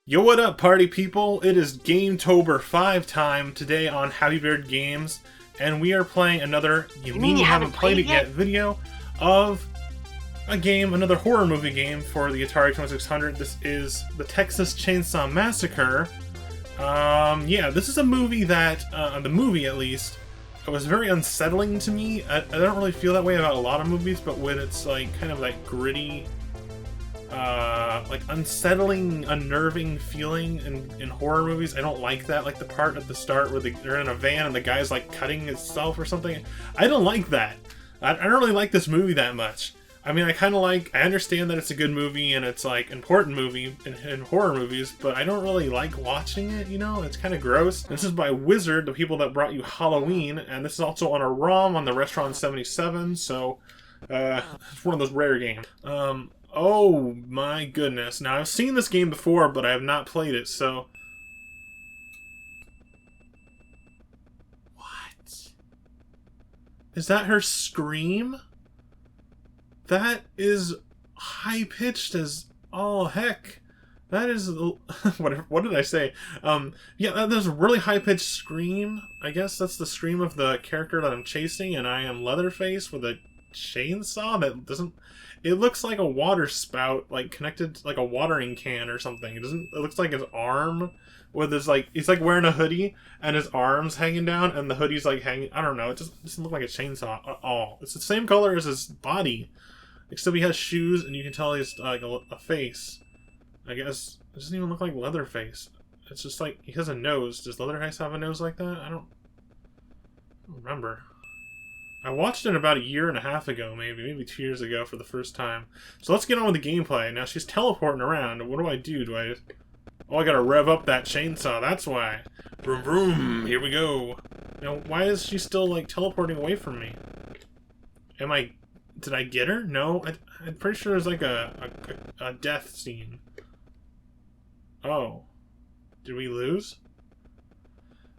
Yo, what up, party people? It is GameTober 5 time today on Happy Beard Games, and we are playing another You Mean You Haven't Played It Yet video of a game, another horror movie game for the Atari 2600. This is the Texas Chainsaw Massacre. Yeah, this is a movie that, the movie at least, it was very unsettling to me. I don't really feel that way about a lot of movies, but when it's like kind of like gritty, like unsettling, unnerving feeling in horror movies, I don't like that. Like the part at the start where they're in a van and the guy's like cutting himself or something. I don't like that. I don't really like this movie that much. I mean, I understand that it's a good movie and it's like important movie in horror movies, but I don't really like watching it, you know? It's kind of gross. This is by Wizard, the people that brought you Halloween, and this is also on a ROM on the Retron 77, so it's one of those rare games. Oh my goodness. Now, I've seen this game before, but I have not played it, so... What? Is that her scream? That is high-pitched as all heck. That is... what did I say? Yeah, there's a really high-pitched scream. I guess that's the scream of the character that I'm chasing, and I am Leatherface with a chainsaw that doesn't... It looks like a water spout, like connected to like a watering can or something. It looks like his arm with his like, he's like wearing a hoodie and his arm's hanging down and the hoodie's like hanging, I don't know, it just doesn't look like a chainsaw at all. It's the same color as his body, except he has shoes and you can tell he's like a face. I guess it doesn't even look like Leatherface. It's just like, he has a nose. Does Leatherface have a nose like that? I don't remember. I watched it about a year and a half ago, maybe 2 years ago for the first time. So let's get on with the gameplay. Now she's teleporting around. What do? Oh, I gotta rev up that chainsaw, that's why. Vroom vroom, here we go. Now, why is she still, like, teleporting away from me? Did I get her? No, I'm pretty sure there's, like, a death scene. Oh. Did we lose?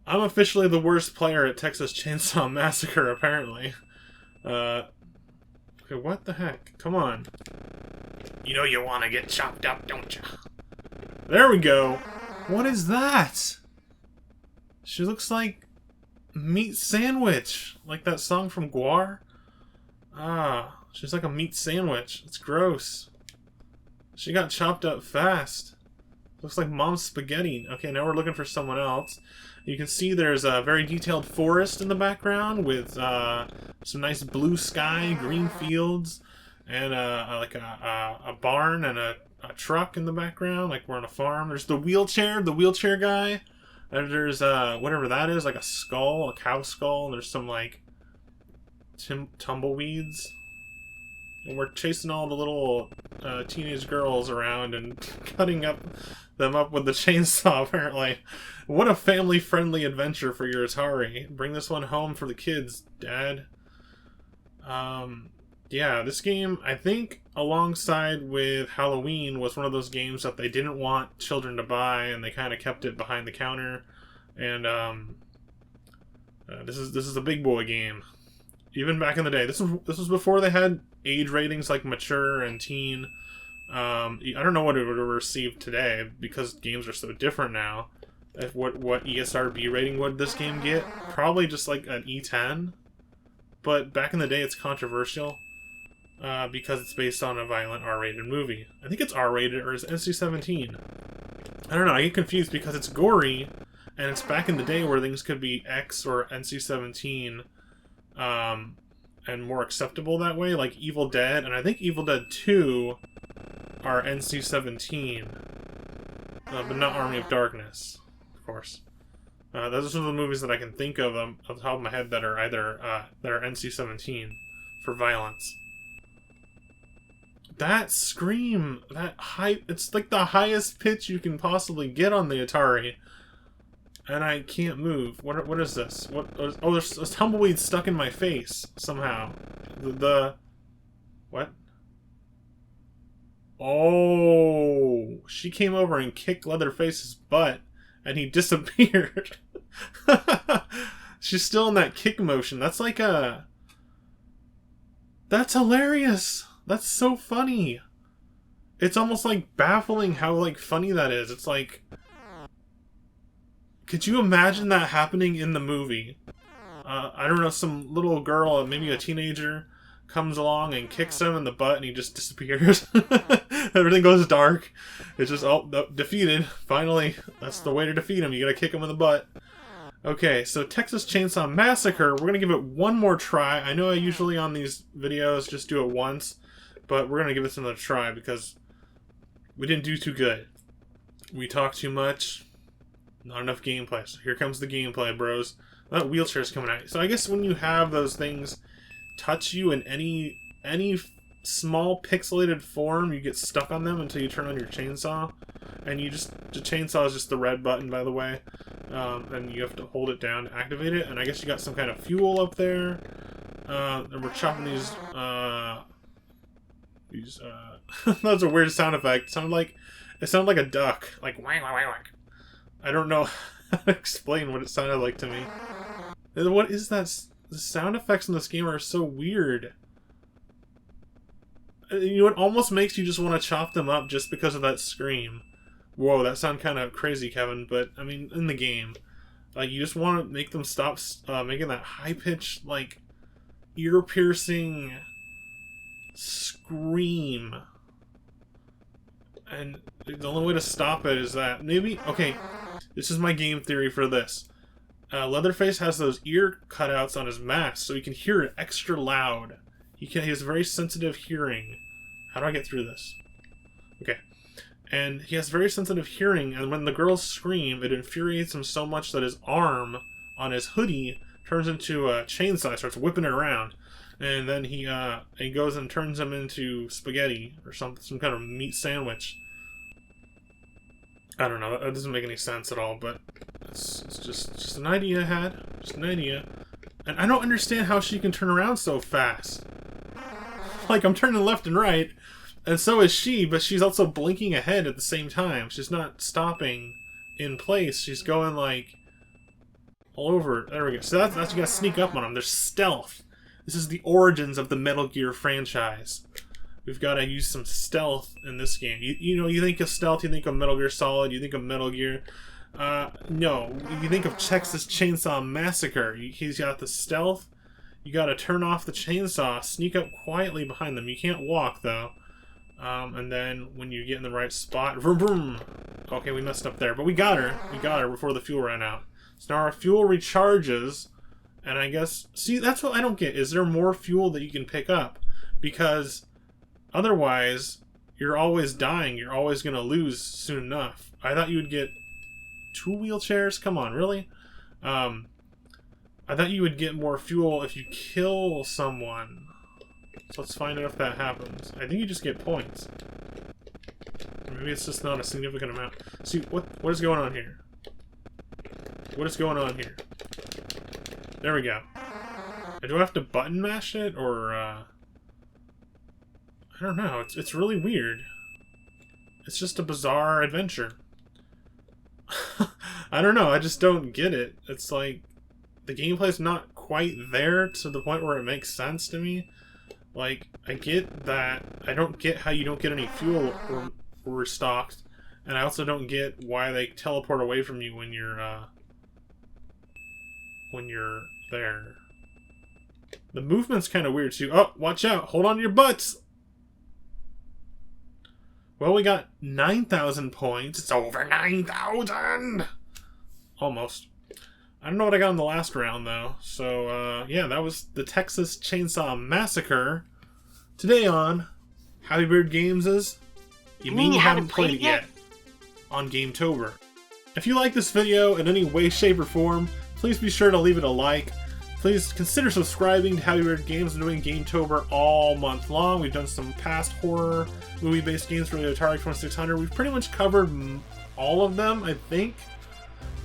I'm officially the worst player at Texas Chainsaw Massacre, apparently. Okay, what the heck? Come on. You know you want to get chopped up, don't you? There we go. What is that? She looks like meat sandwich. Like that song from Guar. Ah, she's like a meat sandwich. It's gross. She got chopped up fast. Looks like mom's spaghetti. Okay, now we're looking for someone else. You can see there's a very detailed forest in the background with some nice blue sky, green fields, and like a barn and a truck in the background, like we're on a farm. There's the wheelchair guy. And there's whatever that is, like a skull, a cow skull, and there's some like tumbleweeds. And we're chasing all the little teenage girls around and cutting them up with the chainsaw, apparently. What a family-friendly adventure for your Atari. Bring this one home for the kids, Dad. Yeah, this game, I think, alongside with Halloween, was one of those games that they didn't want children to buy, and they kind of kept it behind the counter. And this is a big boy game. Even back in the day, this was before they had age ratings like mature and teen. I don't know what it would have received today because games are so different now. What ESRB rating would this game get? Probably just like an E10. But back in the day, it's controversial because it's based on a violent R-rated movie. I think it's R-rated or is it NC-17? I don't know. I get confused because it's gory, and it's back in the day where things could be X or NC-17. And more acceptable that way, like Evil Dead, and I think Evil Dead 2 are NC-17, but not Army of Darkness, of course. Those are the movies that I can think of off the top of my head that are either that are NC-17 for violence. That scream, it's like the highest pitch you can possibly get on the Atari. And I can't move. What is this? Oh, there's a tumbleweed stuck in my face somehow. What? Oh, she came over and kicked Leatherface's butt, and he disappeared. She's still in that kick motion. That's like that's hilarious. That's so funny. It's almost like baffling how like funny that is. It's like, could you imagine that happening in the movie? I don't know, some little girl, maybe a teenager, comes along and kicks him in the butt and he just disappears. Everything goes dark. It's just, oh, defeated. Finally, that's the way to defeat him. You gotta kick him in the butt. Okay, so Texas Chainsaw Massacre, we're gonna give it one more try. I know I usually on these videos just do it once, but we're gonna give this another try because we didn't do too good. We talked too much. Not enough gameplay. So here comes the gameplay, bros. That wheelchair's coming out. So I guess when you have those things touch you in any small pixelated form, you get stuck on them until you turn on your chainsaw. And you just, the chainsaw is just the red button, by the way. And you have to hold it down to activate it. And I guess you got some kind of fuel up there. And we're chopping these that's a weird sound effect. It sounded like a duck. Like, wang, wang, wang, wang. I don't know how to explain what it sounded like to me. What is that? The sound effects in this game are so weird. You know, it almost makes you just want to chop them up just because of that scream. Whoa, that sounded kind of crazy, Kevin, but, I mean, in the game. Like, you just want to make them stop making that high-pitched, like, ear-piercing scream. And the only way to stop it is that maybe... Okay, this is my game theory for this. Leatherface has those ear cutouts on his mask, so he can hear it extra loud. He has very sensitive hearing. How do I get through this? Okay. And he has very sensitive hearing, and when the girls scream, it infuriates him so much that his arm on his hoodie turns into a chainsaw, starts whipping it around. And then he goes and turns him into spaghetti or some kind of meat sandwich. I don't know, that doesn't make any sense at all, but it's just an idea I had. Just an idea. And I don't understand how she can turn around so fast. Like, I'm turning left and right, and so is she, but she's also blinking ahead at the same time. She's not stopping in place. She's going, like, all over. There we go. So that's you gotta sneak up on them. There's stealth. This is the origins of the Metal Gear franchise. We've got to use some stealth in this game. You know, you think of stealth, you think of Metal Gear Solid, you think of Metal Gear. No, you think of Texas Chainsaw Massacre. He's got the stealth. You got to turn off the chainsaw, sneak up quietly behind them. You can't walk, though. And then when you get in the right spot, vroom, vroom. Okay, we messed up there, but we got her. We got her before the fuel ran out. So now our fuel recharges, and I guess... See, that's what I don't get. Is there more fuel that you can pick up? Because... otherwise, you're always dying. You're always going to lose soon enough. I thought you would get 2 wheelchairs? Come on, really? I thought you would get more fuel if you kill someone. So let's find out if that happens. I think you just get points. Or maybe it's just not a significant amount. See, what is going on here? What is going on here? There we go. Do I have to button mash it, or, I don't know. It's really weird. It's just a bizarre adventure. I don't know. I just don't get it. It's like the gameplay's not quite there to the point where it makes sense to me. Like, I get that. I don't get how you don't get any fuel or restocked, and I also don't get why they teleport away from you when you're there. The movement's kind of weird too. Oh, watch out! Hold on to your butts. Well, we got 9,000 points. It's over 9,000! Almost. I don't know what I got in the last round, though. So, yeah, that was the Texas Chainsaw Massacre. Today on Happy Bird Games' You Mean You Haven't Played It Yet? On GameTober. If you like this video in any way, shape, or form, please be sure to leave it a like. Please consider subscribing to Happy Bird Games. I'm doing GameTober all month long. We've done some past horror movie-based games for the Atari 2600. We've pretty much covered all of them, I think.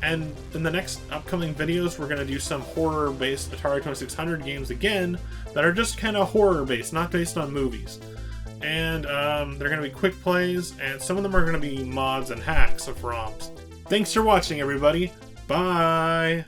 And in the next upcoming videos, we're going to do some horror-based Atari 2600 games again that are just kind of horror-based, not based on movies. And they're going to be quick plays, and some of them are going to be mods and hacks of ROMs. Thanks for watching, everybody. Bye!